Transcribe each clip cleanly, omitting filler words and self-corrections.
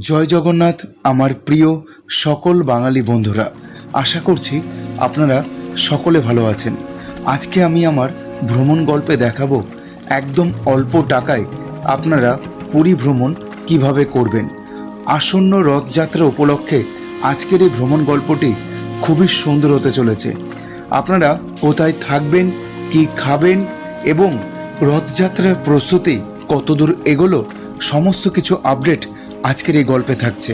জয় জগন্নাথ আমার প্রিয় সকল বাঙালি বন্ধুরা, আশা করছি আপনারা সকলে ভালো আছেন। আজকে আমি আমার ভ্রমণ গল্পে দেখাবো একদম অল্প টাকায় আপনারা পুরী ভ্রমণ কিভাবে করবেন। আসন্ন রথযাত্রা উপলক্ষে আজকের এই ভ্রমণ গল্পটি খুবই সুন্দর হতে চলেছে। আপনারা কোথায় থাকবেন, কি খাবেন এবং রথযাত্রার প্রস্তুতি কতদূর এগোলো, সমস্ত কিছু আপডেট আজকের এই গল্পে থাকছে।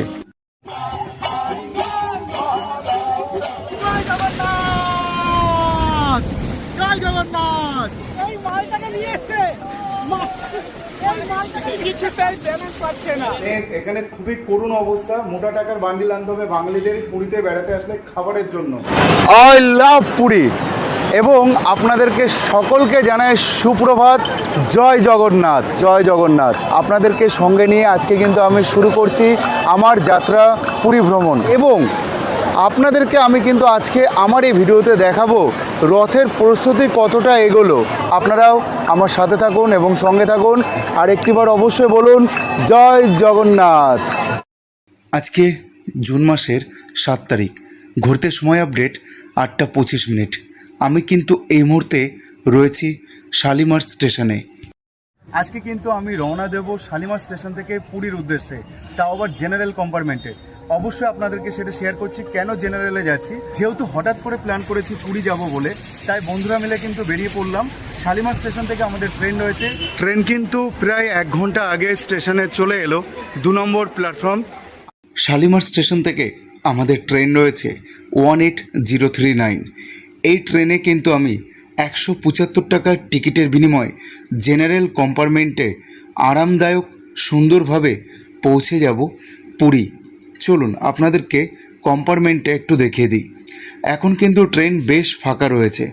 জয় জগন্নাথ। এই মালটাকে নিয়ে এসছে, এই মালটাকে কিছুতেই ব্যালেন্স পাচ্ছে না। এখানে খুবই করুণ অবস্থা। মোটা টাকার বান্ডিল আনতে হবে বাঙালিদের পুরীতে বেড়াতে আসলে খাবারের জন্য। আই লাভ পুরী এবং আপনাদেরকে সকলকে জানাই সুপ্রভাত। জয় জগন্নাথ, জয় জগন্নাথ। আপনাদেরকে সঙ্গে নিয়ে আজকে কিন্তু আমি শুরু করছি আমার যাত্রা পুরী ভ্রমণ এবং আপনাদেরকে আমি কিন্তু আজকে আমার এই ভিডিওতে দেখাবো রথের প্রস্তুতি কতটা এগোলো। আপনারাও আমার সাথে থাকুন এবং সঙ্গে থাকুন, আর একটিবার অবশ্যই বলুন জয় জগন্নাথ। আজকে জুন মাসের 7 তারিখ, ঘুরতে সময় আপডেট 8:25। আমি কিন্তু এই মুহূর্তে রয়েছি শালিমার স্টেশনে। আজকে কিন্তু আমি রওনা দেব শালিমার স্টেশন থেকে পুরীর উদ্দেশ্যে, তাও আবার জেনারেল কম্পার্টমেন্টে। অবশ্যই আপনাদেরকে সেটা শেয়ার করছি কেন জেনারেলে যাচ্ছি। যেহেতু হঠাৎ করে প্ল্যান করেছি পুরী যাব বলে, তাই বন্ধুরা মিলে কিন্তু বেরিয়ে পড়লাম। শালিমার স্টেশন থেকে আমাদের ট্রেন রয়েছে। ট্রেন কিন্তু প্রায় 1 ঘন্টা আগে স্টেশনে চলে এলো, 2 নম্বর প্ল্যাটফর্ম। শালিমার স্টেশন থেকে আমাদের ট্রেন রয়েছে 18039। এই ট্রেনে কিন্তু আমি 175 টাকার টিকিটের বিনিময়ে জেনারেল কম্পার্টমেন্টে আরামদায়ক সুন্দরভাবে পৌঁছে যাব পুরী। চলুন আপনাদেরকে কম্পার্টমেন্টে একটু দেখিয়ে দিই। এখন কিন্তু ট্রেন বেশ ফাঁকা রয়েছে।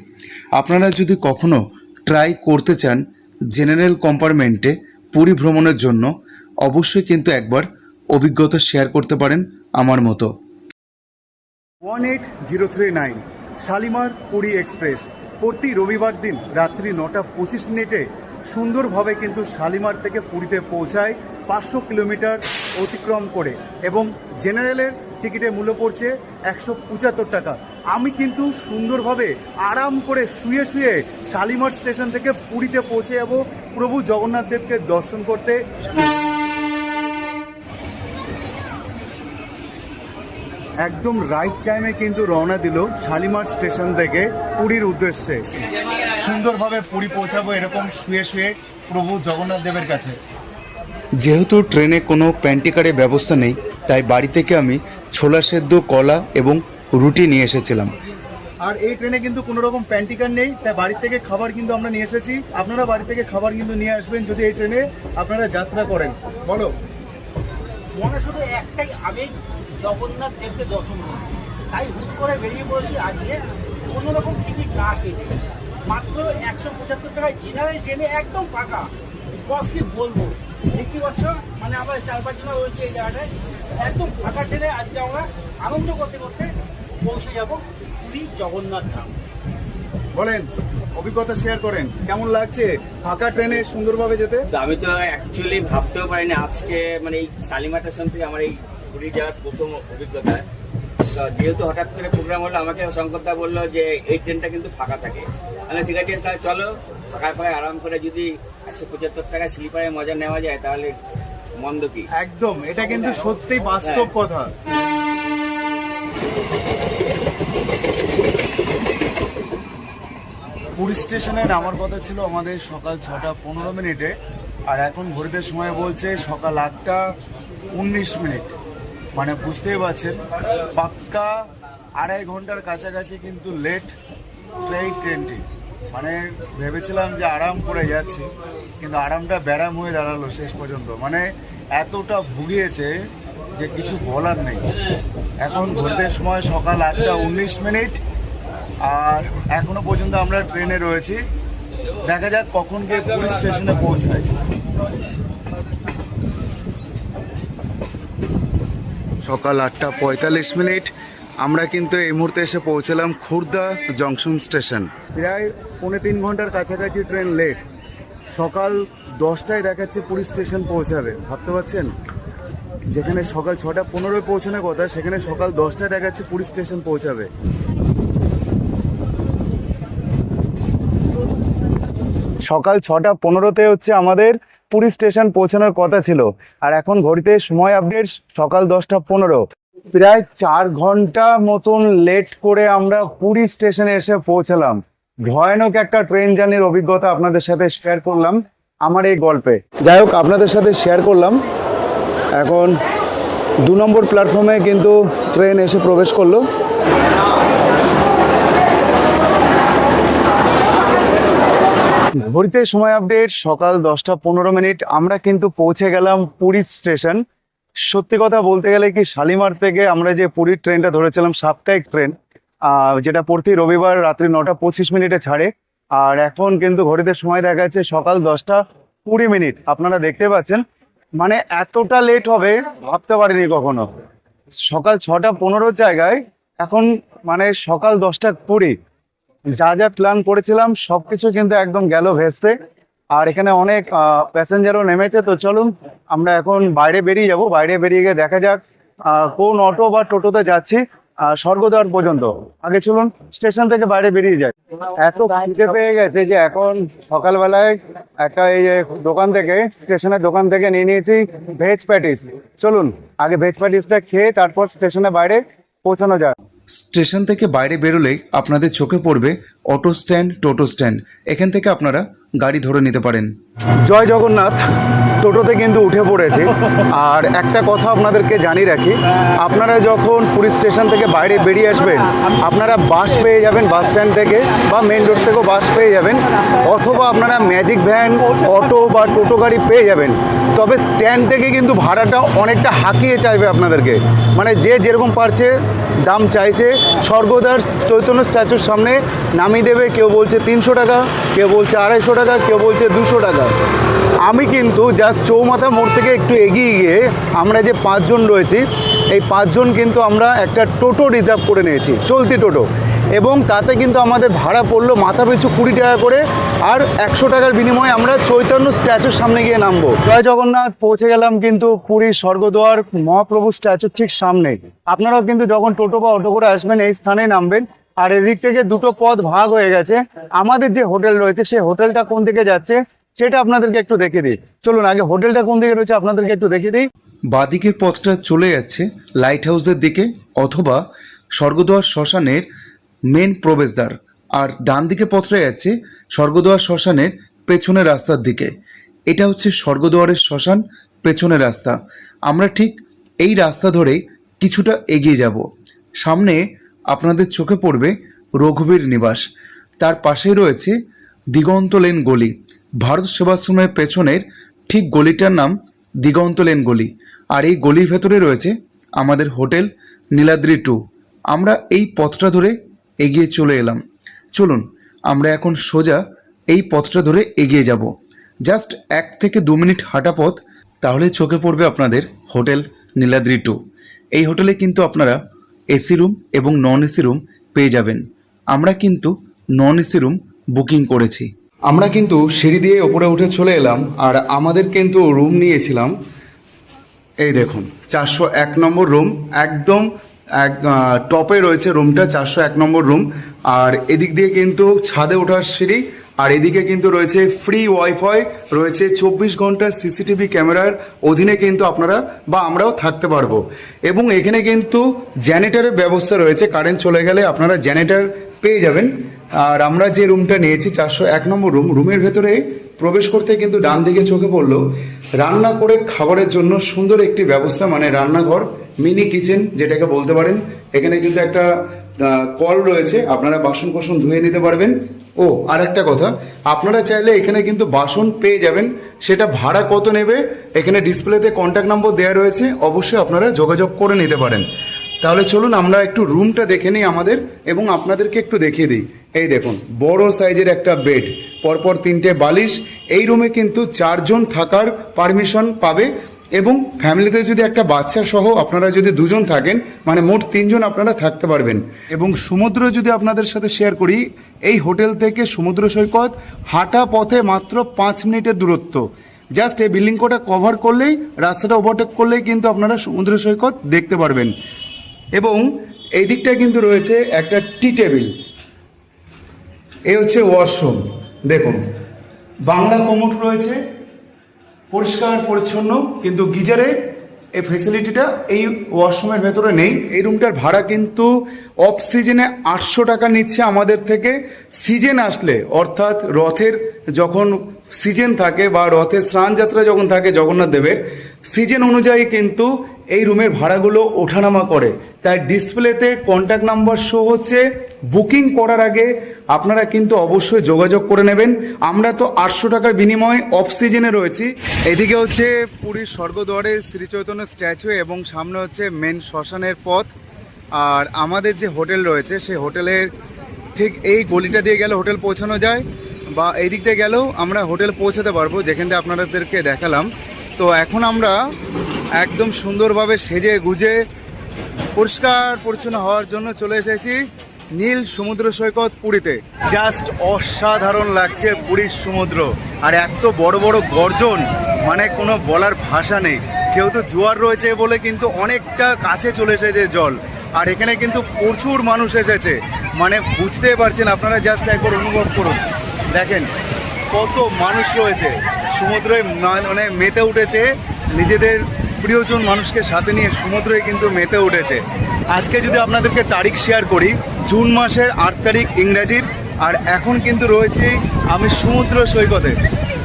আপনারা যদি কখনো ট্রাই করতে চান জেনারেল কম্পার্টমেন্টে পুরী ভ্রমণের জন্য, অবশ্যই কিন্তু একবার অভিজ্ঞতা শেয়ার করতে পারেন আমার মতো। 18039 শালিমার পুরী এক্সপ্রেস প্রতি রবিবার দিন রাত্রি 9:25 সুন্দরভাবে কিন্তু শালিমার থেকে পুরীতে পৌঁছায় 500 কিলোমিটার অতিক্রম করে, এবং জেনারেলের টিকিটের মূল্য পড়ছে 175 টাকা। আমি কিন্তু সুন্দরভাবে আরাম করে শুয়ে শুয়ে শালিমার স্টেশন থেকে পুরীতে পৌঁছে যাব প্রভু জগন্নাথ দেবকে দর্শন করতে। একদম রাইট টাইমে কিন্তু রওনা দিল শালিমার স্টেশন থেকে পুরীর উদ্দেশ্যে। সুন্দরভাবে পুরী পৌঁছাবো এরকম শুয়ে শুয়ে প্রভু জগন্নাথ দেবের কাছে। যেহেতু ট্রেনে কোনো প্যান্টিকারের ব্যবস্থা নেই, তাই বাড়ি থেকে আমি ছোলা সেদ্ধ, কলা এবং রুটি নিয়ে এসেছিলাম। আর এই ট্রেনে কিন্তু কোনো রকম প্যান্টিকার নেই, তাই বাড়ি থেকে খাবার কিন্তু আমরা নিয়ে এসেছি। আপনারা বাড়ি থেকে খাবার কিন্তু নিয়ে আসবেন যদি এই ট্রেনে আপনারা যাত্রা করেন। বলো, মনে শুধু একটাই আবেগ, জগন্নাথ দেবকে দর্শন করবো। তাই হুট করে বেরিয়ে পড়েছি আজকে কোনো রকম টিকিট না কেটে। মাত্র 175 টাকায় জেনারেল ট্রেনে একদম ফাঁকা। বস কি বলবো, দেখতে পাচ্ছ মানে আমরা 4-5 জন রয়েছে এই জায়গাটায়। একদম ফাঁকা ট্রেনে আজকে আমরা আনন্দ করতে করতে পৌঁছে যাব পুরী জগন্নাথ ধাম। বলেন অভিজ্ঞতা শেয়ার করেন, কেমন লাগছে ফাঁকা ট্রেনে সুন্দরভাবে যেতে? আমি তো অ্যাকচুয়ালি ভাবতেও পারিনি আজকে মানে এই শালিমার স্টেশন থেকে আমার এই পুরী যাওয়ার প্রথম অভিজ্ঞতা। তো যেহেতু হঠাৎ করে প্রোগ্রাম হলো, আমাকে শঙ্করদা বললো যে এই ট্রেনটা কিন্তু ফাঁকা থাকে। তাহলে ঠিক আছে, তাহলে চলো ফাঁকায় ফাঁকায় আরাম করে যদি 175 টাকা স্লিপারে মজা নেওয়া যায় তাহলে মন্দ কি। একদম, এটা কিন্তু সত্যি বাস্তব কথা। পুরী স্টেশনে নামার কথা ছিল আমাদের সকাল 6:15, আর এখন ঘড়িতে সময় বলছে সকাল 8:19। মানে বুঝতেই পারছেন পাক্কা 2.5 ঘন্টার কাছাকাছি কিন্তু লেট এই ট্রেনটি। মানে ভেবেছিলাম যে আরাম করে যাচ্ছি, কিন্তু আরামটা ব্যারাম হয়ে দাঁড়ালো শেষ পর্যন্ত। মানে এতটা ভুগিয়েছে যে কিছু বলার নেই। এখন ঘড়িতে সময় সকাল 8:19, আর এখনো পর্যন্ত আমরা ট্রেনে রয়েছি। দেখা যাক কখন গিয়ে পুরী স্টেশনে পৌঁছায়। সকাল 8:45 আমরা কিন্তু এই মুহূর্তে এসে পৌঁছলাম খুর্দা জংশন স্টেশন। প্রায় 3.25 ঘন্টার কাছাকাছি ট্রেন লেট। সকাল 10টায় দেখাচ্ছে পুরী স্টেশন পৌঁছাবে, ভাবতে পারছেন? যেখানে সকাল 6:15 পৌঁছানোর কথা সেখানে সকাল 10টায় দেখাচ্ছে পুরী স্টেশন পৌঁছাবে। সকাল 6:15 হচ্ছে আমাদের পুরী স্টেশন পৌঁছানোর কথা ছিল, আর এখন ঘড়িতে সময় আপডেট সকাল 10:15। প্রায় 4 ঘন্টা মতন লেট করে আমরা পুরী স্টেশনে এসে পৌঁছালাম। ভয়ানক একটা ট্রেন জার্নির অভিজ্ঞতা আপনাদের সাথে শেয়ার করলাম আমার এই গল্পে। যাই হোক, আপনাদের সাথে শেয়ার করলাম। এখন 2 নম্বর প্ল্যাটফর্মে কিন্তু ট্রেন এসে প্রবেশ করলো। ঘড়িতে সময় আপডেট সকাল 10:15। আমরা কিন্তু পৌঁছে গেলাম পুরী স্টেশন। সত্যি কথা বলতে গেলে কি, শালিমার থেকে আমরা যে পুরীর ট্রেনটা ধরেছিলাম, সাপ্তাহিক ট্রেন, যেটা প্রতি রবিবার রাত্রি 9:25 ছাড়ে, আর এখন কিন্তু ঘড়িতে সময় দেখা যাচ্ছে সকাল 10:20। আপনারা দেখতে পাচ্ছেন, মানে এতটা লেট হবে ভাবতে পারিনি কখনো। সকাল 6:15 জায়গায় এখন মানে সকাল 10:20। যা যা প্ল্যান করেছিলাম সবকিছু কিন্তু একদম গেল ভেস্তে। আর এখানে অনেক প্যাসেঞ্জারও নেমেছে। তো চলুন আমরা এখন বাইরে বেরিয়ে যাব। বাইরে বেরিয়ে গিয়ে দেখা যাক কোন অটো বা টোটোতে যাচ্ছি স্বর্গদ্বার পর্যন্ত। আগে চলুন স্টেশন থেকে বাইরে বেরিয়ে যায়। এত খিদে পেয়ে গেছে যে এখন সকালবেলায় একটা এই দোকান থেকে, স্টেশনের দোকান থেকে নিয়ে নিয়েছি ভেজ প্যাটিস। চলুন আগে ভেজ প্যাটিসটা খেয়ে তারপর স্টেশনের বাইরে পৌঁছানো যায়। স্টেশন থেকে বাইরে বেরোলেই আপনাদের চোখে পড়বে অটো স্ট্যান্ড, টোটো স্ট্যান্ড। এখান থেকে আপনারা গাড়ি ধরে নিতে পারেন। জয় জগন্নাথ, টোটোতে কিন্তু উঠে পড়েছে। আর একটা কথা আপনাদেরকে জানিয়ে রাখি, আপনারা যখন পুরী স্টেশন থেকে বাইরে বেরিয়ে আসবেন, আপনারা বাস পেয়ে যাবেন বাস স্ট্যান্ড থেকে, বা মেন রোড থেকেও বাস পেয়ে যাবেন, অথবা আপনারা ম্যাজিক ভ্যান, অটো বা টোটো গাড়ি পেয়ে যাবেন। তবে স্ট্যান্ড থেকে কিন্তু ভাড়াটা অনেকটা হাঁকিয়ে চাইবে আপনাদেরকে, মানে যে যেরকম পারছে দাম চাইছে। স্বর্গদ্বার চৈতন্য স্ট্যাচুর সামনে নামিয়ে দেবে। কেউ বলছে 300 টাকা, কেউ বলছে 250 টাকা, কেউ বলছে 200 টাকা। আমি কিন্তু জাস্ট চৌমাথা মোড় থেকে একটু এগিয়ে গিয়ে আমরা যে 5 জন রয়েছি, এই 5 জন কিন্তু আমরা একটা টোটো রিজার্ভ করে নিয়েছি, চলতি টোটো। এবং তাতে কিন্তু আমাদের ভাড়া পড়লো মাথা পিছু 20 টাকা করে। আর 100 টাকার বিনিময়ে আমরা চৈতন্য স্ট্যাচুর সামনে গিয়ে নামবো। জয় জগন্নাথ, পৌঁছে গেলাম কিন্তু পুরীর স্বর্গদ্বার মহাপ্রভু স্ট্যাচুর ঠিক সামনে। আপনারাও কিন্তু যখন টোটো বা অটো করে আসবেন এই স্থানে নামবেন। আর এদিক থেকে দুটো পথ ভাগ হয়ে গেছে। আমাদের যে হোটেল রয়েছে সেই হোটেলটা কোন দিকে যাচ্ছে সেটা আপনাদেরকে একটু দেখিয়ে দিই। চলুন আগে হোটেলটা কোন দিকে রয়েছে আপনাদেরকে একটু দেখিয়ে দিই। বাঁদিকের পথটা চলে যাচ্ছে লাইট হাউসের দিকে অথবা স্বর্গদ্বার শ্মশানের মেন প্রবেশদ্বার, আর ডান দিকে পথটা যাচ্ছে স্বর্গদ্বার শ্মশানের পেছনের রাস্তার দিকে। এটা হচ্ছে স্বর্গদ্বারের শ্মশান পেছনের রাস্তা। আমরা ঠিক এই রাস্তা ধরে কিছুটা এগিয়ে যাব। সামনে আপনাদের চোখে পড়বে রঘুবীর নিবাস, তার পাশেই রয়েছে দিগন্ত লেন গলি। ভারত সেবাশ্রমের পেছনের ঠিক গলিটার নাম দিগন্ত লেন গলি, আর এই গলির ভেতরে রয়েছে আমাদের হোটেল নীলাদ্রি 2। আমরা এই পথটা ধরে এগিয়ে চলে এলাম। চলুন আমরা এখন সোজা এই পথটা ধরে এগিয়ে যাব। জাস্ট 1 থেকে 2 মিনিট হাঁটা পথ, তাহলে চোখে পড়বে আপনাদের হোটেল নীলাদ্রি 2। এই হোটেলে কিন্তু আপনারা এসি রুম এবং নন এসি রুম পেয়ে যাবেন। আমরা কিন্তু নন এসি রুম বুকিং করেছি। আমরা কিন্তু সিঁড়ি দিয়ে ওপরে উঠে চলে এলাম, আর আমাদের কিন্তু রুম নিয়েছিলাম। এই দেখুন 401 নম্বর রুম, একদম টপে রয়েছে রুমটা, 401 নম্বর রুম। আর এদিক দিয়ে কিন্তু ছাদে ওঠার সিঁড়ি, আর এদিকে কিন্তু রয়েছে ফ্রি ওয়াইফাই, রয়েছে 24 ঘন্টার সিসিটিভি ক্যামেরার অধীনে কিন্তু আপনারা বা আমরাও থাকতে পারবো। এবং এখানে কিন্তু জেনারেটরের ব্যবস্থা রয়েছে, কারেন্ট চলে গেলে আপনারা জেনারেটর পেয়ে যাবেন। আর আমরা যে রুমটা নিয়েছি 401 নম্বর রুম, রুমের ভেতরে প্রবেশ করতে কিন্তু ডান দিকে চোখে পড়লো রান্না করে খাবারের জন্য সুন্দর একটি ব্যবস্থা, মানে রান্নাঘর, মিনি কিচেন যেটাকে বলতে পারেন। এখানে কিন্তু একটা কল রয়েছে, আপনারা বাসন কোসন ধুয়ে নিতে পারবেন। ও আর একটা কথা, আপনারা চাইলে এখানে কিন্তু বাসন পেয়ে যাবেন। সেটা ভাড়া কত নেবে এখানে ডিসপ্লেতে কন্ট্যাক্ট নম্বর দেওয়া রয়েছে, অবশ্যই আপনারা যোগাযোগ করে নিতে পারেন। তাহলে চলুন আমরা একটু রুমটা দেখে নিই আমাদের, এবং আপনাদেরকে একটু দেখিয়ে দিই। এই দেখুন বড় সাইজের একটা বেড, পরপর 3টে বালিশ। এই রুমে কিন্তু 4 জন থাকার পারমিশন পাবে, এবং ফ্যামিলিতে যদি একটা বাচ্চা সহ আপনারা যদি 2 জন থাকেন, মানে মোট 3 জন আপনারা থাকতে পারবেন। এবং সমুদ্র যদি আপনাদের সাথে শেয়ার করি, এই হোটেল থেকে সমুদ্র সৈকত হাঁটা পথে মাত্র 5 মিনিটের দূরত্ব। জাস্ট এই বিল্ডিং কোটা কভার করলেই, রাস্তাটা ওভারটেক করলেই কিন্তু আপনারা সমুদ্র সৈকত দেখতে পারবেন। এবং এই দিকটায় কিন্তু রয়েছে একটা টি টেবিল, এই হচ্ছে ওয়াশরুম। দেখুন বাংলা কমোড রয়েছে, পরিষ্কার পরিচ্ছন্ন, কিন্তু গিজারে এই ফেসিলিটিটা এই ওয়াশরুমের ভেতরে নেই। এই রুমটার ভাড়া কিন্তু অফ সিজনে 800 টাকা নিচ্ছে আমাদের থেকে। সিজন আসলে অর্থাৎ রথের যখন সিজন থাকে বা রথের স্নান যাত্রা যখন থাকে জগন্নাথ দেবের, সিজন অনুযায়ী কিন্তু এই রুমের ভাড়াগুলো ওঠানামা করে। তাই ডিসপ্লেতে কন্ট্যাক্ট নাম্বার শো হচ্ছে, বুকিং করার আগে আপনারা কিন্তু অবশ্যই যোগাযোগ করে নেবেন। আমরা তো 800 টাকার বিনিময়ে অফ সিজনে রয়েছি। এদিকে হচ্ছে পুরীর স্বর্গদ্বারের শ্রী চৈতন্য স্ট্যাচু এবং সামনে হচ্ছে মেন শ্মশানের পথ। আর আমাদের যে হোটেল রয়েছে সেই হোটেলের ঠিক এই গলিটা দিয়ে গেলে হোটেল পৌঁছানো যায়, বা এই দিক দিয়ে গেলেও আমরা হোটেল পৌঁছাতে পারবো, যেখান থেকে আপনাদেরকে দেখালাম। তো এখন আমরা একদম সুন্দরভাবে সেজে গুজে পরিষ্কার পরিচ্ছন্ন হওয়ার জন্য চলে এসেছি নীল সমুদ্র সৈকত পুরীতে। জাস্ট অসাধারণ লাগছে পুরীর সমুদ্র, আর এত বড় বড় গর্জন, মানে কোনো বলার ভাষা নেই। যেহেতু জোয়ার রয়েছে বলে কিন্তু অনেকটা কাছে চলে এসেছে জল, আর এখানে কিন্তু প্রচুর মানুষ এসেছে, মানে বুঝতে পারছেন আপনারা, জাস্ট একবার অনুভব করুন। দেখেন কত মানুষ রয়েছে, সমুদ্রে মানে মেতে উঠেছে, নিজেদের প্রিয়জন মানুষকে সাথে নিয়ে সমুদ্রে কিন্তু মেতে উঠেছে। আজকে যদি আপনাদেরকে তারিখ শেয়ার করি, জুন মাসের 8 তারিখ ইংরাজির, আর এখন কিন্তু রয়েছে আমি সমুদ্র সৈকতে।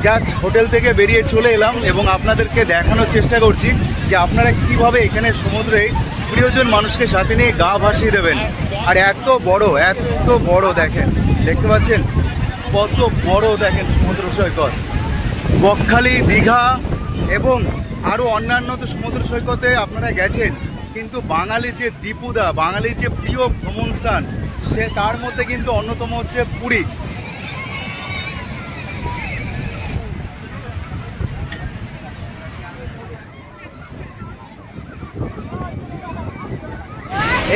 জাস্ট হোটেল থেকে বেরিয়ে চলে এলাম এবং আপনাদেরকে দেখানোর চেষ্টা করছি যে আপনারা কিভাবে এখানে সমুদ্রে প্রিয়জন মানুষকে সাথে নিয়ে গা ভাসিয়ে দেবেন। আর এত বড় দেখেন, দেখতে পাচ্ছেন কত বড়, দেখেন সমুদ্র সৈকত। বকখালি, দীঘা এবং আরও অন্যান্য তো সমুদ্র সৈকতে আপনারা গেছেন, কিন্তু বাঙালির যে দীপুদা, বাঙালির যে প্রিয় ভ্রমণ স্থান, সে তার মধ্যে কিন্তু অন্যতম হচ্ছে পুরী।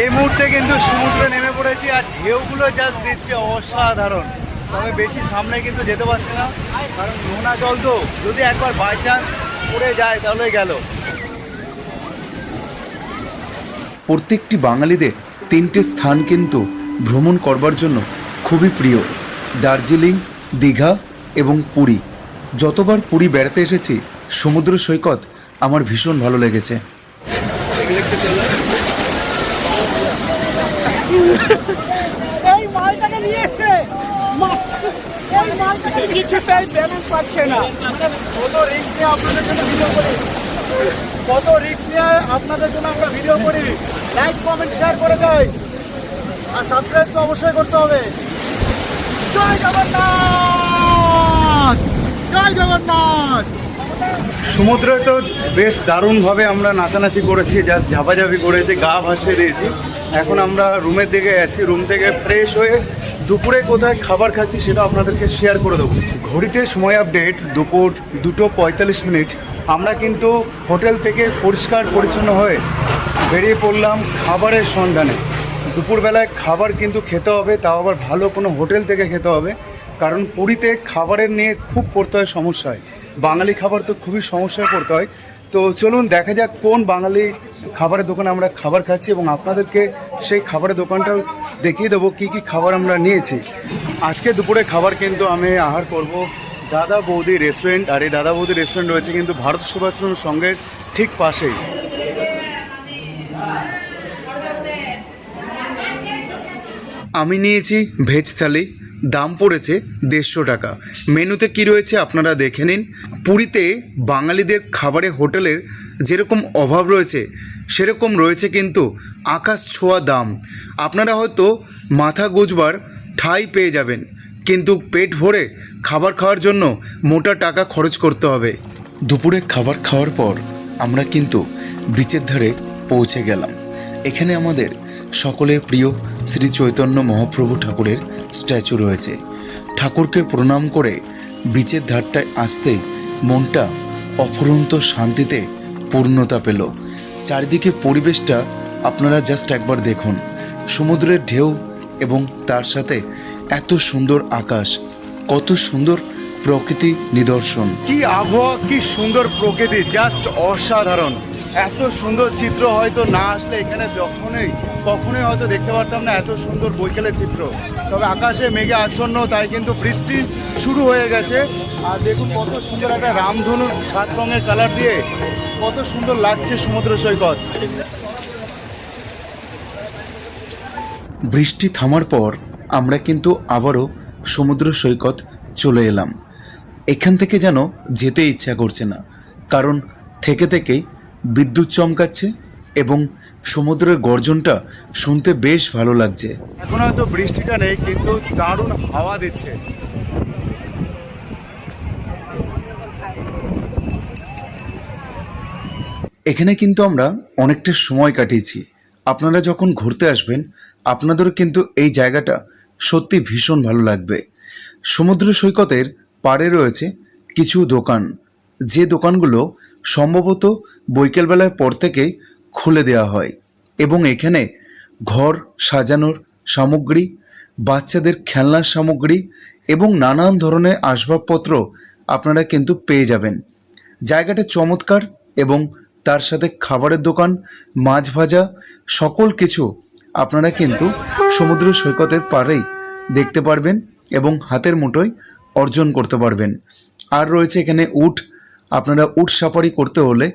এই মুহূর্তে কিন্তু সমুদ্রে নেমে পড়েছি, আর ঢেউগুলো জাস্ট দিচ্ছে অসাধারণ। তবে বেশি সামনে কিন্তু যেতে পারছি না, কারণ নোনা জল তো, যদি একবার বাই চান্স পড়ে যায় তাহলে গেল। প্রত্যেকটি বাঙালিদের 3টে স্থান কিন্তু ভ্রমণ করবার জন্য খুবই প্রিয়: দার্জিলিং, দীঘা এবং পুরী। যতবার পুরী বেড়াতে এসেছি, সমুদ্র সৈকত আমার ভীষণ ভালো লেগেছে। এই মালটাকে নিয়ে এসে এই মালটাকে কিছুতেই ব্যালেন্স পাচ্ছে না। কত রিস্ক নিয়ে আপনাদের জন্য ভিডিও করি, কত রিস্ক নিয়ে আপনাদের জন্য আমরা ভিডিও করি। লাইক, কমেন্ট, শেয়ার করে দেয়, আর সাবস্ক্রাইব তো অবশ্যই করতে হবে। জয় জগন্নাথ, জয় জগন্নাথ। সমুদ্রে তো বেশ দারুণভাবে আমরা নাচানাচি করেছি, জাস্ট ঝাপাঝাপি করেছি, গা ভাসিয়ে দিয়েছি। এখন আমরা রুমের দিকে যাচ্ছি, রুম থেকে ফ্রেশ হয়ে দুপুরে কোথায় খাবার খাচ্ছি সেটা আপনাদেরকে শেয়ার করে দেবো। ঘড়িতে সময় আপডেট দুপুর 2:45। আমরা কিন্তু হোটেল থেকে পরিষ্কার পরিচ্ছন্ন হয়ে বেরিয়ে পড়লাম খাবারের সন্ধানে। দুপুরবেলায় খাবার কিন্তু খেতে হবে, তাও আবার ভালো কোনো হোটেল থেকে খেতে হবে, কারণ পুরীতে খাবারের নিয়ে খুব পড়তে হয় সমস্যায়। বাঙালি খাবার তো খুবই সমস্যায় পড়তে হয়। তো চলুন দেখা যাক কোন বাঙালি খাবারের দোকানে আমরা খাবার খাচ্ছি, এবং আপনাদেরকে সেই খাবারের দোকানটাও দেখিয়ে দেবো কী কী খাবার আমরা নিয়েছি। আজকে দুপুরে খাবার কিন্তু আমি আহার করব দাদা বৌদি রেস্টুরেন্ট, আর এই দাদা বৌদি রেস্টুরেন্ট রয়েছে কিন্তু ভারত সেবাশ্রম সঙ্গের ঠিক পাশেই। আমি নিয়েছি ভেজ থালি, দাম পড়েছে 150 টাকা। মেনুতে কি রয়েছে আপনারা দেখে নিন। পুরীতে বাঙালিদের খাবারে হোটেলের যেরকম অভাব রয়েছে, সেরকম রয়েছে কিন্তু আকাশ ছোঁয়া দাম। আপনারা হয়তো মাথা গুঁজবার ঠাঁই পেয়ে যাবেন, কিন্তু পেট ভরে খাবার খাওয়ার জন্য মোটা টাকা খরচ করতে হবে। দুপুরে খাবার খাওয়ার পর আমরা কিন্তু বিচের ধারে পৌঁছে গেলাম। এখানে আমাদের সকলের প্রিয় শ্রী চৈতন্য মহাপ্রভু ঠাকুরের স্ট্যাচু রয়েছে। ঠাকুরকে প্রণাম করে বিচের ধারটায় আসতে মনটা অফুরন্ত শান্তিতে পূর্ণতা পেল। চারিদিকে পরিবেশটা আপনারা জাস্ট একবার দেখুন, সমুদ্রের ঢেউ এবং তার সাথে এত সুন্দর আকাশ, কত সুন্দর প্রকৃতি নিদর্শন। কি আবহাওয়া, কি সুন্দর প্রকৃতি, জাস্ট অসাধারণ। এত সুন্দর চিত্র হয়তো না আসলে এখানে কখনোই হয়তো দেখতে পারতাম না এত সুন্দর বৈকালের চিত্র। তবে আকাশে মেঘে আচ্ছন্ন, তাই কিন্তু বৃষ্টি শুরু হয়ে গেছে। আর দেখুন কত সুন্দর একটা রামধনুর 7 রঙের কালার দিয়ে কত সুন্দর লাগছে সমুদ্র সৈকত। বৃষ্টি থামার পর আমরা কিন্তু আবারও সমুদ্র সৈকত চলে এলাম। এখান থেকে যেন যেতে ইচ্ছা করছে না, কারণ থেকে থেকেই বিদ্যুৎ চমকাচ্ছে এবং সমুদ্রের গর্জনটা শুনতে বেশ ভালো লাগছে। এখন হয়তো বৃষ্টিটা নেই, কিন্তু দারুণ হাওয়া দিচ্ছে। এখানে কিন্তু আমরা অনেকটা সময় কাটিয়েছি। আপনারা যখন ঘুরতে আসবেন আপনাদেরও কিন্তু এই জায়গাটা সত্যি ভীষণ ভালো লাগবে। সমুদ্র সৈকতের পাড়ে রয়েছে কিছু দোকান, যে দোকানগুলো সম্ভবত বৈকালবেলার পর থেকেই খুলে দেওয়া হয় এবং এখানে ঘর সাজানোর সামগ্রী, বাচ্চাদের খেলনার সামগ্রী এবং নানান ধরনের আসবাবপত্র আপনারা কিন্তু পেয়ে যাবেন। জায়গাটা চমৎকার এবং তার সাথে খাবারের দোকান, মাছ ভাজা, সকল কিছু আপনারা কিন্তু সমুদ্র সৈকতের পাড়েই দেখতে পারবেন এবং হাতের মুঠোয় অর্জন করতে পারবেন। আর রয়েছে এখানে উট, আপনারা উট সাফারি করতে হলে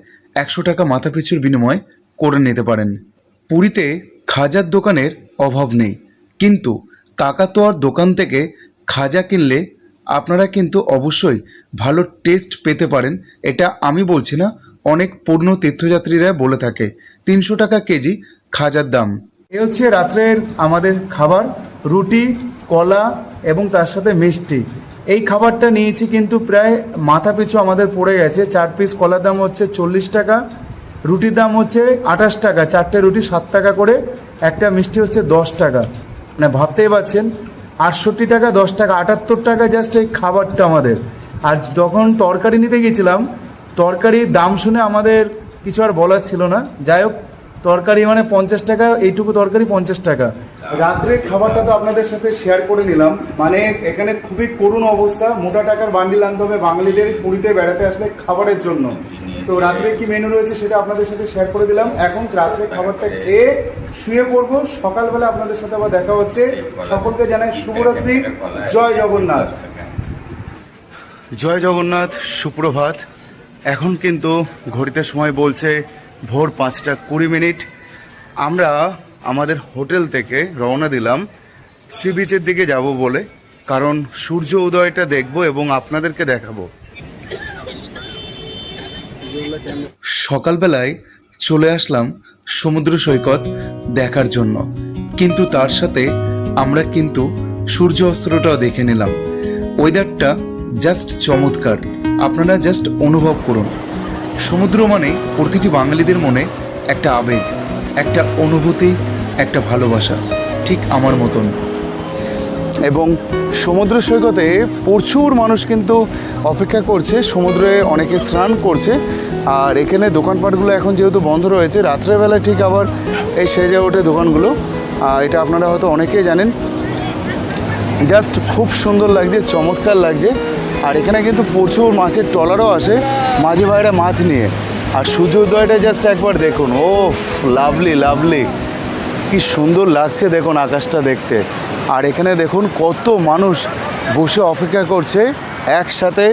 100 টাকা মাথাপিছুর বিনিময়ে করে নিতে পারেন। পুরীতে খাজার দোকানের অভাব নেই, কিন্তু কাকাতোয়ার দোকান থেকে খাজা কিনলে আপনারা কিন্তু অবশ্যই ভালো টেস্ট পেতে পারেন। এটা আমি বলছি না, অনেক পূর্ণ তীর্থযাত্রীরা বলে থাকে। 300 টাকা কেজি খাজার দাম। এ হচ্ছে রাত্রের আমাদের খাবার, রুটি, কলা এবং তার সাথে মিষ্টি। এই খাবারটা নিয়েছি কিন্তু প্রায় মাথা পিছু আমাদের পড়ে গেছে। 4 পিস কলার দাম হচ্ছে 40 টাকা, রুটির দাম হচ্ছে 28 টাকা, 4টে রুটি 7 টাকা করে, একটা মিষ্টি হচ্ছে 10 টাকা। মানে ভাবতেই পারছেন 68 টাকা 10 টাকা, 78 টাকা জাস্ট এই খাবারটা আমাদের। আর যখন তরকারি নিতে গিয়েছিলাম, তরকারির দাম শুনে আমাদের কিছু আর বলার ছিল না। যাই হোক, তরকারি মানে 50 টাকা, এইটুকু তরকারি 50 টাকা। রাত্রের খাবারটা তো আপনাদের সাথে শেয়ার করে নিলাম। মানে এখানে খুবই করুণ অবস্থা, মোটা টাকার বান্ডিল আনতে হবে বাঙালিদের পুরীতে বেড়াতে আসলে খাবারের জন্য। তো রাত্রে কি মেনু রয়েছে সেটা আপনাদের সাথে শেয়ার করে দিলাম। এখন রাত্রে খাবারটা খেয়ে শুয়ে পড়বো, সকালবেলা আপনাদের সাথে আবার দেখা হচ্ছে। সকলকে জানাই শুভরাত্রি, জয় জগন্নাথ। জয় জগন্নাথ, সুপ্রভাত। এখন কিন্তু ঘড়িতে সময় বলছে ভোর 5টা 20 মিনিট। আমরা আমাদের হোটেল থেকে রওনা দিলাম সি বিচের দিকে যাব বলে, কারণ সূর্য উদয়টা দেখব এবং আপনাদেরকে দেখাবো। সকালবেলায় চলে আসলাম সমুদ্র সৈকত দেখার জন্য, কিন্তু তার সাথে আমরা কিন্তু সূর্য অস্ত্রটাও দেখে নিলাম। ওয়েদারটা জাস্ট চমৎকার, আপনারা জাস্ট অনুভব করুন। সমুদ্র মানে প্রতিটি বাঙালিদের মনে একটা আবেগ, একটা অনুভূতি, একটা ভালোবাসা, ঠিক আমার মতন। এবং সমুদ্র সৈকতে প্রচুর মানুষ কিন্তু অপেক্ষা করছে, সমুদ্রে অনেকে স্নান করছে। আর এখানে দোকানপাটগুলো এখন যেহেতু বন্ধ রয়েছে, রাত্রেবেলা ঠিক আবার এই সেজে ওঠে দোকানগুলো। এটা আপনারা হয়তো অনেকেই জানেন। জাস্ট খুব সুন্দর লাগছে, চমৎকার লাগছে। আর এখানে কিন্তু প্রচুর মাছের ট্রলারও আসে মাঝি ভাইরা মাছ নিয়ে। আর সূর্য উদয়টা জাস্ট একবার দেখুন, ও লাভলি লাভলি, কি সুন্দর লাগছে দেখুন আকাশটা দেখতে। আর এখানে দেখুন কত মানুষ বসে অপেক্ষা করছে, একসাথে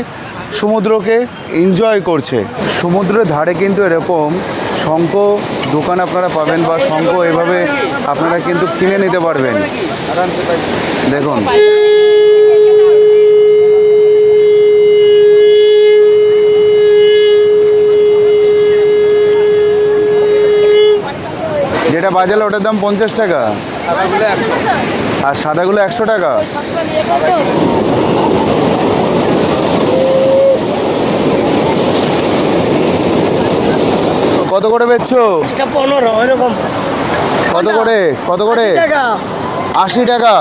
সমুদ্রকে এনজয় করছে। সমুদ্রের ধারে কিন্তু এরকম শঙ্খ দোকান আপনারা পাবেন, বা শঙ্খ এভাবে আপনারা কিন্তু কিনে নিতে পারবেন। দেখুন যেটা বাজালে ওটার দাম 50 টাকা, আর সাদাগুলো 100 টাকা। কত করে বেচছো? 15 এরকম। কত করে? কত করে? 80 টাকা।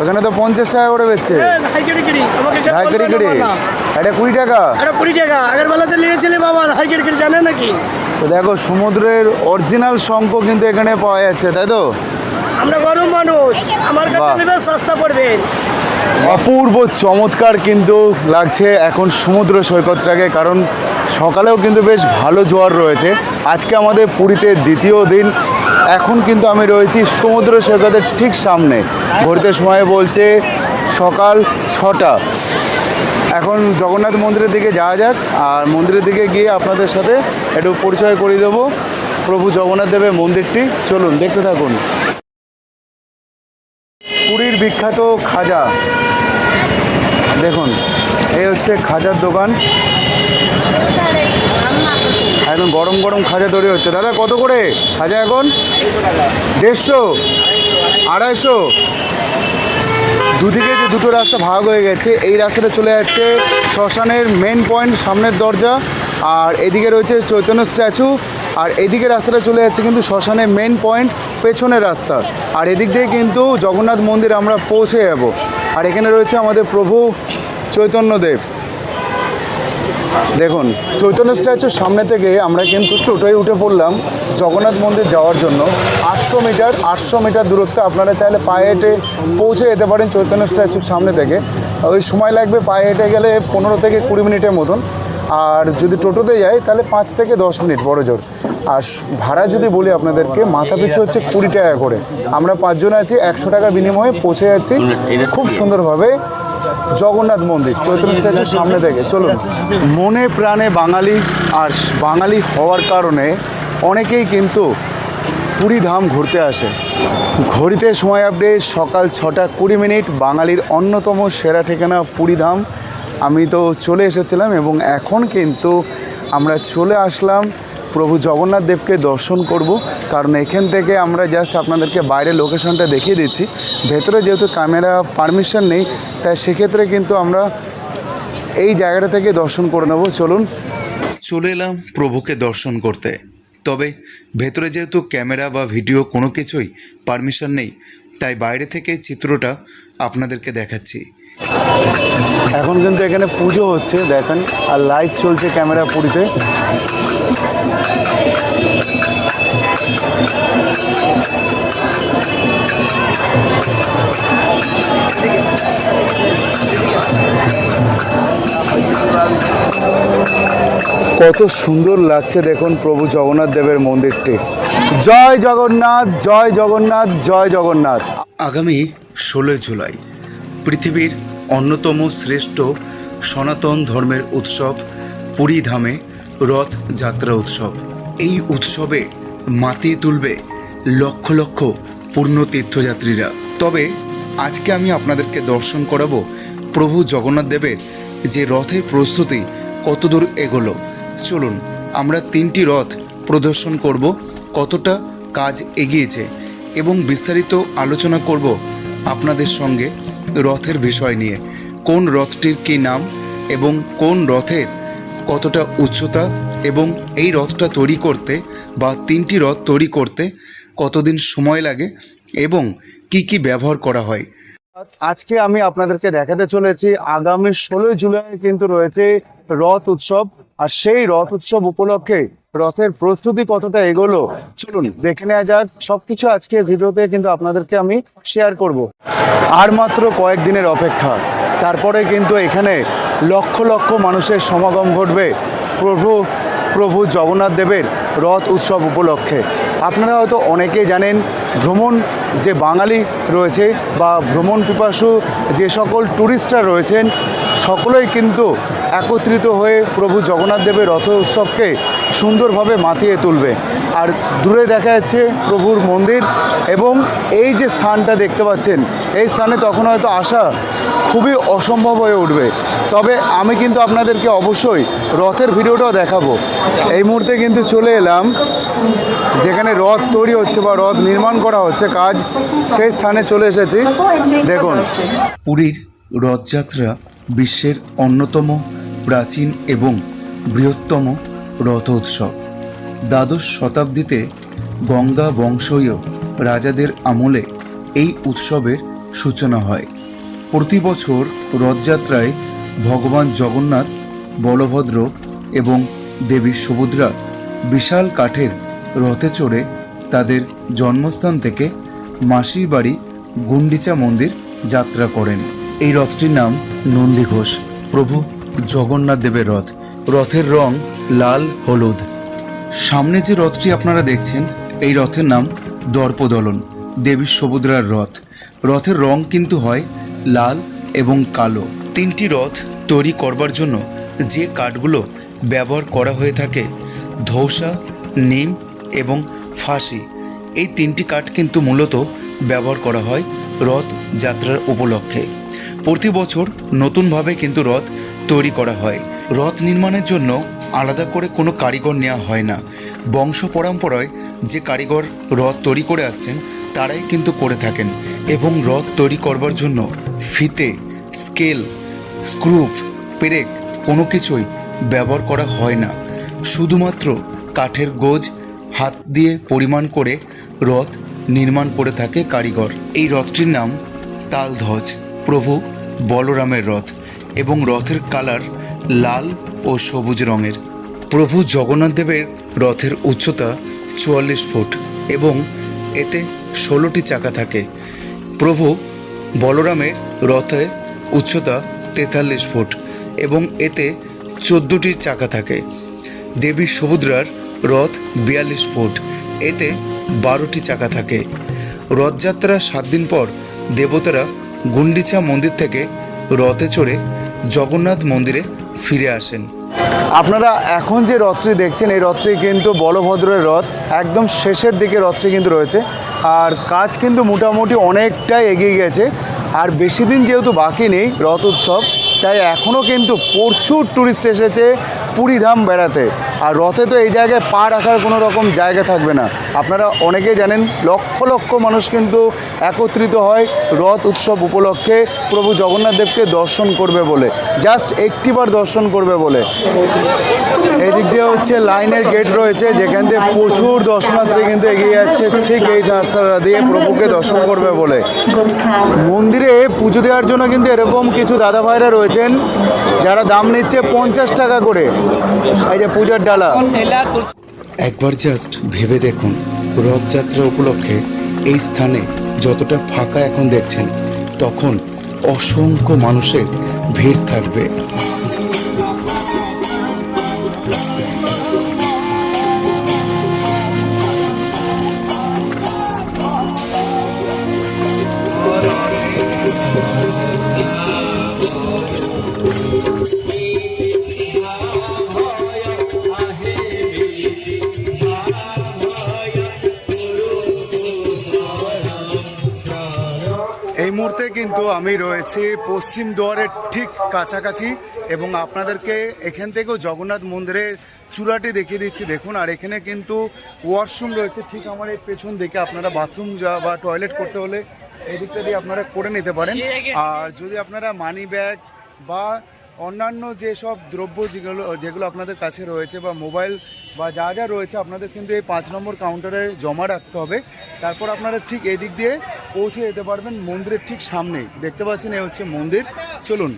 ওইখানে তো 50 টাকা করে বেচছে। এটা 20 টাকা। 20 টাকা আগের বেলাতে নিয়েছিলে বাবা, হাইকেট জানে নাকি? তো দেখো সমুদ্রের অরিজিনাল শঙ্খ কিন্তু এখানে পাওয়া যাচ্ছে, তাই তো? আমরা গরম মানুষ, আমার কাছে নেবে সস্তা পড়বে। অপূর্ব চমৎকার কিন্তু লাগছে এখন সমুদ্র সৈকতটাকে, কারণ সকালেও কিন্তু বেশ ভালো জোয়ার রয়েছে। আজকে আমাদের পুরীতে দ্বিতীয় দিন। এখন কিন্তু আমি রয়েছি সমুদ্র সৈকতের ঠিক সামনে। ঘড়িতে সময় বলছে সকাল 6টা। এখন জগন্নাথ মন্দিরের দিকে যাওয়া যাক, আর মন্দিরের দিকে গিয়ে আপনাদের সাথে একটু পরিচয় করিয়ে দেবো প্রভু জগন্নাথ দেবের মন্দিরটি। চলুন দেখতে থাকুন। পুরীর বিখ্যাত খাজা, দেখুন এই হচ্ছে খাজার দোকান। একদম গরম গরম খাজা তৈরি হচ্ছে। দাদা কত করে খাজা এখন? 150, 250। দুদিকে যে দুটো রাস্তা ভাগ হয়ে গেছে, এই রাস্তাটা চলে যাচ্ছে শ্মশানের মেন পয়েন্ট সামনের দরজা, আর এদিকে রয়েছে চৈতন্য স্ট্যাচু, আর এদিকে রাস্তাটা চলে যাচ্ছে কিন্তু শ্মশানের মেন পয়েন্ট পেছনের রাস্তা। আর এদিক দিয়ে কিন্তু জগন্নাথ মন্দির আমরা পৌঁছে যাব। আর এখানে রয়েছে আমাদের প্রভু চৈতন্যদেব। দেখুন চৈতন্য স্ট্যাচুর সামনে থেকে আমরা কিন্তু টোটোয় উঠে পড়লাম জগন্নাথ মন্দির যাওয়ার জন্য। 800 মিটার দূরত্বে আপনারা চাইলে পায়ে হেঁটে পৌঁছে যেতে পারেন চৈতন্য স্ট্যাচুর সামনে থেকে। ওই সময় লাগবে পায়ে হেঁটে গেলে 15 থেকে 20 মিনিটের মতন, আর যদি টোটোতে যাই তাহলে 5 থেকে 10 মিনিট বড় জোর। আর ভাড়া যদি বলি আপনাদেরকে, মাথা পিছু হচ্ছে 20 টাকা করে। আমরা 5 জন আছি, 100 টাকার বিনিময়ে পৌঁছে যাচ্ছি খুব সুন্দরভাবে জগন্নাথ মন্দির চৈতন্য স্ট্যাচুর সামনে থেকে। চলুন। মনে প্রাণে বাঙালি, আর বাঙালি হওয়ার কারণে অনেকেই কিন্তু পুরী ধাম ঘুরতে আসে। ঘড়িতে সময় আপডেট সকাল 6টা 20 মিনিট। বাঙালির অন্যতম সেরা ঠিকানা পুরী ধাম। আমি তো চলে এসেছিলাম এবং এখন কিন্তু আমরা চলে আসলাম প্রভু জগন্নাথ দেবকে দর্শন করব, কারণ এখান থেকে আমরা জাস্ট আপনাদেরকে বাইরের লোকেশনটা দেখিয়ে দিচ্ছি। ভেতরে যেহেতু ক্যামেরা পারমিশন নেই, তাই সেক্ষেত্রে কিন্তু আমরা এই জায়গাটা থেকে দর্শন করে নেব। চলুন। চলে এলাম প্রভুকে দর্শন করতে, তবে ভেতরে যেহেতু ক্যামেরা বা ভিডিও কোনো কিছুই পারমিশন নেই, তাই বাইরে থেকে চিত্রটা আপনাদেরকে দেখাচ্ছি। এখন কিন্তু এখানে পুজো হচ্ছে দেখেন, আর লাইভ চলছে ক্যামেরা পুরীতে। কত সুন্দর লাগছে দেখুন প্রভু জগন্নাথ দেবের মন্দিরটি। জয় জগন্নাথ, জয় জগন্নাথ, জয় জগন্নাথ। আগামী 16 জুলাই পৃথিবীর অন্যতম শ্রেষ্ঠ সনাতন ধর্মের উৎসব পুরী ধামে রথ যাত্রা উৎসব। এই উৎসবে মাতিয়ে তুলবে লক্ষ লক্ষ পূর্ণ তীর্থযাত্রীরা। তবে আজকে আমি আপনাদেরকে দর্শন করাবো প্রভু জগন্নাথ দেবের যে রথের প্রস্তুতি কতদূর এগোলো। চলুন আমরা 3টি রথ প্রদর্শন করব, কতটা কাজ এগিয়েছে, এবং বিস্তারিত আলোচনা করব আপনাদের সঙ্গে রথের বিষয় নিয়ে। কোন রথটির কী নাম এবং কোন রথের কতটা উচ্চতা, এবং এই রথটা তৈরি করতে বা 3টি রথ তৈরি করতে কতদিন সময় লাগে এবং কি কি ব্যবহার করা হয়। আজকে আমি আপনাদেরকে দেখাতে চলেছি আগামী 16 জুলাই কিন্তু রয়েছে রথ উৎসব, আর সেই রথ উৎসব উপলক্ষে রথের প্রস্তুতি কতটা এগোলো চলুন দেখে নেওয়া যাক। সবকিছু আজকে ভিডিওতে কিন্তু আপনাদেরকে আমি শেয়ার করব। আর মাত্র কয়েকদিনের অপেক্ষা, তারপরে কিন্তু এখানে লক্ষ লক্ষ মানুষের সমাগম ঘটবে প্রভু জগন্নাথ দেবের রথ উৎসব উপলক্ষে। আপনারা হয়তো অনেকেই জানেন, ভ্রমণ যে বাঙালি রয়েছে বা ভ্রমণ পিপাসু যে সকল ট্যুরিস্টরা রয়েছেন, সকলেই কিন্তু একত্রিত হয়ে প্রভু জগন্নাথ দেবের রথ উৎসবকে সুন্দরভাবে মাতিয়ে তুলবে। আর দূরে দেখা যাচ্ছে প্রভুর মন্দির, এবং এই যে স্থানটা দেখতে পাচ্ছেন, এই স্থানে তখন হয়তো আসা খুবই অসম্ভব হয়ে উঠবে। তবে আমি কিন্তু আপনাদেরকে অবশ্যই রথের ভিডিওটাও দেখাবো। এই মুহূর্তে কিন্তু চলে এলাম যেখানে রথ তৈরি হচ্ছে বা রথ নির্মাণ করা হচ্ছে কাজ, সেই স্থানে চলে এসেছি। দেখুন, পুরীর রথযাত্রা বিশ্বের অন্যতম প্রাচীন এবং বৃহত্তম রথ উৎসব। দ্বাদশ শতাব্দীতে গঙ্গা বংশীয় রাজাদের আমলে এই উৎসবের সূচনা হয়। প্রতি বছর রথযাত্রায় ভগবান জগন্নাথ, বলভদ্র এবং দেবী সুভদ্রা বিশাল কাঠের রথে চড়ে তাদের জন্মস্থান থেকে মাসির বাড়ি গুন্ডিচা মন্দির যাত্রা করেন। এই রথটির নাম নন্দীঘোষ, প্রভু জগন্নাথ দেবের রথ। রথের রং লাল হলুদ। সামনে যে রথটি আপনারা দেখছেন এই রথের নাম দর্পদলন, দেবী সুভদ্রার রথ। রথের রং কিন্তু হয় লাল এবং কালো। তিনটি রথ তৈরি করবার জন্য যে কাঠগুলো ব্যবহার করা হয়ে থাকে ধৌসা, নিম এবং ফাঁসি, এই তিনটি কাঠ কিন্তু মূলত ব্যবহার করা হয় রথ যাত্রার উপলক্ষে। প্রতি বছর নতুনভাবে কিন্তু রথ তৈরি করা হয়। রথ নির্মাণের জন্য আলাদা করে কোনো কারিগর নেওয়া হয় না। বংশ পরম্পরায় যে কারিগর রথ তৈরি করে আসছেন তারাই কিন্তু করে থাকেন। এবং রথ তৈরি করবার জন্য ফিতে, স্কেল, স্ক্রু, পেরেক কোনো কিছুই ব্যবহার করা হয় না। শুধুমাত্র কাঠের গোজ হাত দিয়ে পরিমাণ করে রথ নির্মাণ করে থাকে কারিগর। এই রথটির নাম তালধ্বজ, প্রভু বলরামের রথ এবং রথের কালার লাল ও সবুজ রঙের। প্রভু জগন্নাথ দেবের রথের উচ্চতা 44 ফুট এবং এতে 16টি চাকা থাকে। প্রভু বলরামের রথের উচ্চতা 43 ফুট এবং এতে 14টি চাকা থাকে। দেবী সুভদ্রার রথ 42 ফুট, এতে 12টি চাকা থাকে। রথযাত্রা 7 দিন পর দেবতারা গুন্ডিচা মন্দির থেকে রথে চড়ে জগন্নাথ মন্দিরে ফিরে আসেন। আপনারা এখন যে রথটি দেখছেন এই রথটি কিন্তু বলভদ্রের রথ। একদম শেষের দিকে রথটি কিন্তু রয়েছে আর কাজ কিন্তু মোটামুটি অনেকটাই এগিয়ে গেছে। আর বেশি দিন যেহেতু বাকি নেই রথ উৎসব, তাই এখনও কিন্তু প্রচুর ট্যুরিস্ট এসেছে পুরীধাম বেড়াতে। আর রথে তো এই জায়গায় পা রাখার কোনো রকম জায়গা থাকবে না। আপনারা অনেকেই জানেন লক্ষ লক্ষ মানুষ কিন্তু একত্রিত হয় রথ উৎসব উপলক্ষে প্রভু জগন্নাথ দেবকে দর্শন করবে বলে, জাস্ট একটিবার দর্শন করবে বলে। এই দিক দিয়ে হচ্ছে লাইনের গেট রয়েছে যেখান দিয়ে প্রচুর দর্শনার্থী কিন্তু এগিয়ে যাচ্ছে ঠিক এই রাস্তাটা দিয়ে প্রভুকে দর্শন করবে বলে। মন্দিরে পুজো দেওয়ার জন্য কিন্তু এরকম কিছু দাদা ভাইরা রয়েছেন যারা দাম নিচ্ছে 50 টাকা করে, এই যে পূজার ডালা। একবার জাস্ট ভেবে দেখুন রথযাত্রা উপলক্ষে এই স্থানে যতটা ফাঁকা এখন দেখছেন তখন অসংখ্য মানুষের ভিড় থাকবে। এই মুহূর্তে কিন্তু আমি রয়েছি পশ্চিম দুয়ারের ঠিক কাছাকাছি এবং আপনাদেরকে এখান থেকেও জগন্নাথ মন্দিরের চূড়াটি দেখিয়ে দিচ্ছি। দেখুন, আর এখানে কিন্তু ওয়াশরুম রয়েছে ঠিক আমার এই পেছন দিকে। আপনারা বাথরুম বা টয়লেট করতে হলে এই দিকটা দিয়ে আপনারা করে নিতে পারেন। আর যদি আপনারা মানি ব্যাগ বা অন্যান্য যেসব দ্রব্য যেগুলো আপনাদের কাছে রয়েছে বা মোবাইল বা যা যা রয়েছে আপনাদের কিন্তু এই 5 নম্বর কাউন্টারে জমা রাখতে হবে। তারপর আপনারা ঠিক এই দিক দিয়ে পৌঁছে যেতে পারবেন মন্দিরের ঠিক সামনেই। দেখতে পাচ্ছেন এই হচ্ছে মন্দির। চলুন।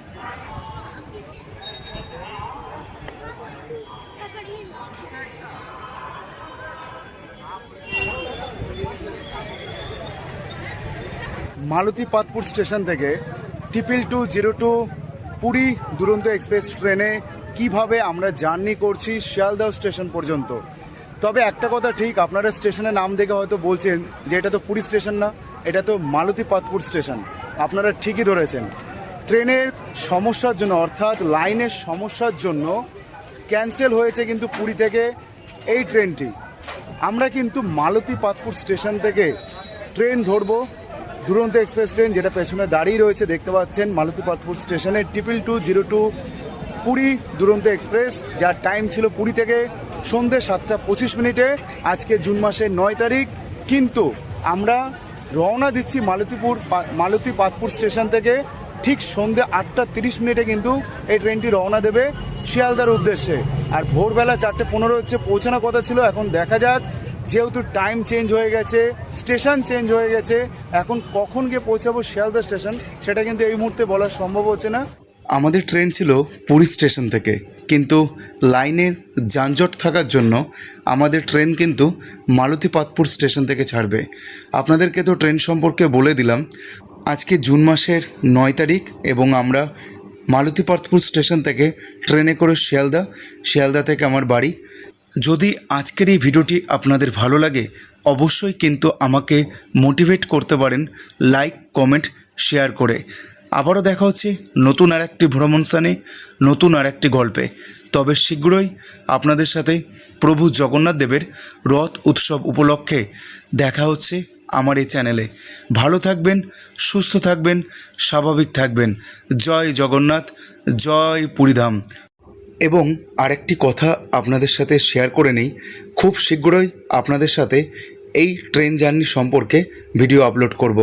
মালতী পাতপুর স্টেশন থেকে 22202 পুরী দুরন্ত এক্সপ্রেস ট্রেনে কিভাবে আমরা জার্নি করছি শিয়ালদহ স্টেশন পর্যন্ত। তবে একটা কথা ঠিক, আপনারা স্টেশনের নাম দেখে হয়তো বলছেন যে এটা তো পুরী স্টেশন না, এটা তো মালতী পাতপুর স্টেশন। আপনারা ঠিকই ধরেছেন। ট্রেনের সমস্যার জন্য অর্থাৎ লাইনের সমস্যার জন্য ক্যান্সেল হয়েছে কিন্তু পুরী থেকে এই ট্রেনটি। আমরা কিন্তু মালতী পাতপুর স্টেশন থেকে ট্রেন ধরবো দুরন্ত এক্সপ্রেস ট্রেন, যেটা পেছনে দাঁড়িয়ে রয়েছে দেখতে পাচ্ছেন মালতী পাতপুর স্টেশনে 22202 পুরী দুরন্ত এক্সপ্রেস, যার টাইম ছিল পুরী থেকে সন্ধ্যে 7:25। আজকে জুন মাসের 9 তারিখ। কিন্তু আমরা রওনা দিচ্ছি মালতী পাতপুর স্টেশন থেকে ঠিক সন্ধ্যে 8:30 কিন্তু এই ট্রেনটি রওনা দেবে শিয়ালদার উদ্দেশ্যে। আর ভোরবেলা 4:15 হচ্ছে পৌঁছানোর কথা ছিল। এখন দেখা যাক, যেহেতু টাইম চেঞ্জ হয়ে গেছে, স্টেশন চেঞ্জ হয়ে গেছে, এখন কখন গিয়ে পৌঁছাবো শিয়ালদা স্টেশন সেটা কিন্তু এই মুহূর্তে বলা সম্ভব হচ্ছে না। আমাদের ট্রেন ছিল পুরী স্টেশন থেকে, কিন্তু লাইনের যানজট থাকার জন্য আমাদের ট্রেন কিন্তু মালতী পাতপুর স্টেশন থেকে ছাড়বে। আপনাদেরকে তো ট্রেন সম্পর্কে বলে দিলাম। আজকে জুন মাসের 9 তারিখ এবং আমরা মালতীপথপুর স্টেশন থেকে ট্রেনে করে শিয়ালদা থেকে আমার বাড়ি। যদি আজকের এই ভিডিওটি আপনাদের ভালো লাগে অবশ্যই কিন্তু আমাকে মোটিভেট করতে পারেন লাইক, কমেন্ট, শেয়ার করে। আবারও দেখা হচ্ছে নতুন আর একটি ভ্রমণ স্থানে, নতুন আর একটি গল্পে। তবে শীঘ্রই আপনাদের সাথে প্রভু জগন্নাথ দেবের রথ উৎসব উপলক্ষে দেখা হচ্ছে আমার এই চ্যানেলে। ভালো থাকবেন, সুস্থ থাকবেন, স্বাভাবিক থাকবেন। জয় জগন্নাথ, জয় পুরীধাম। এবং আরেকটি কথা আপনাদের সাথে শেয়ার করে নিই, খুব শীঘ্রই আপনাদের সাথে এই ট্রেন জার্নি সম্পর্কে ভিডিও আপলোড করব।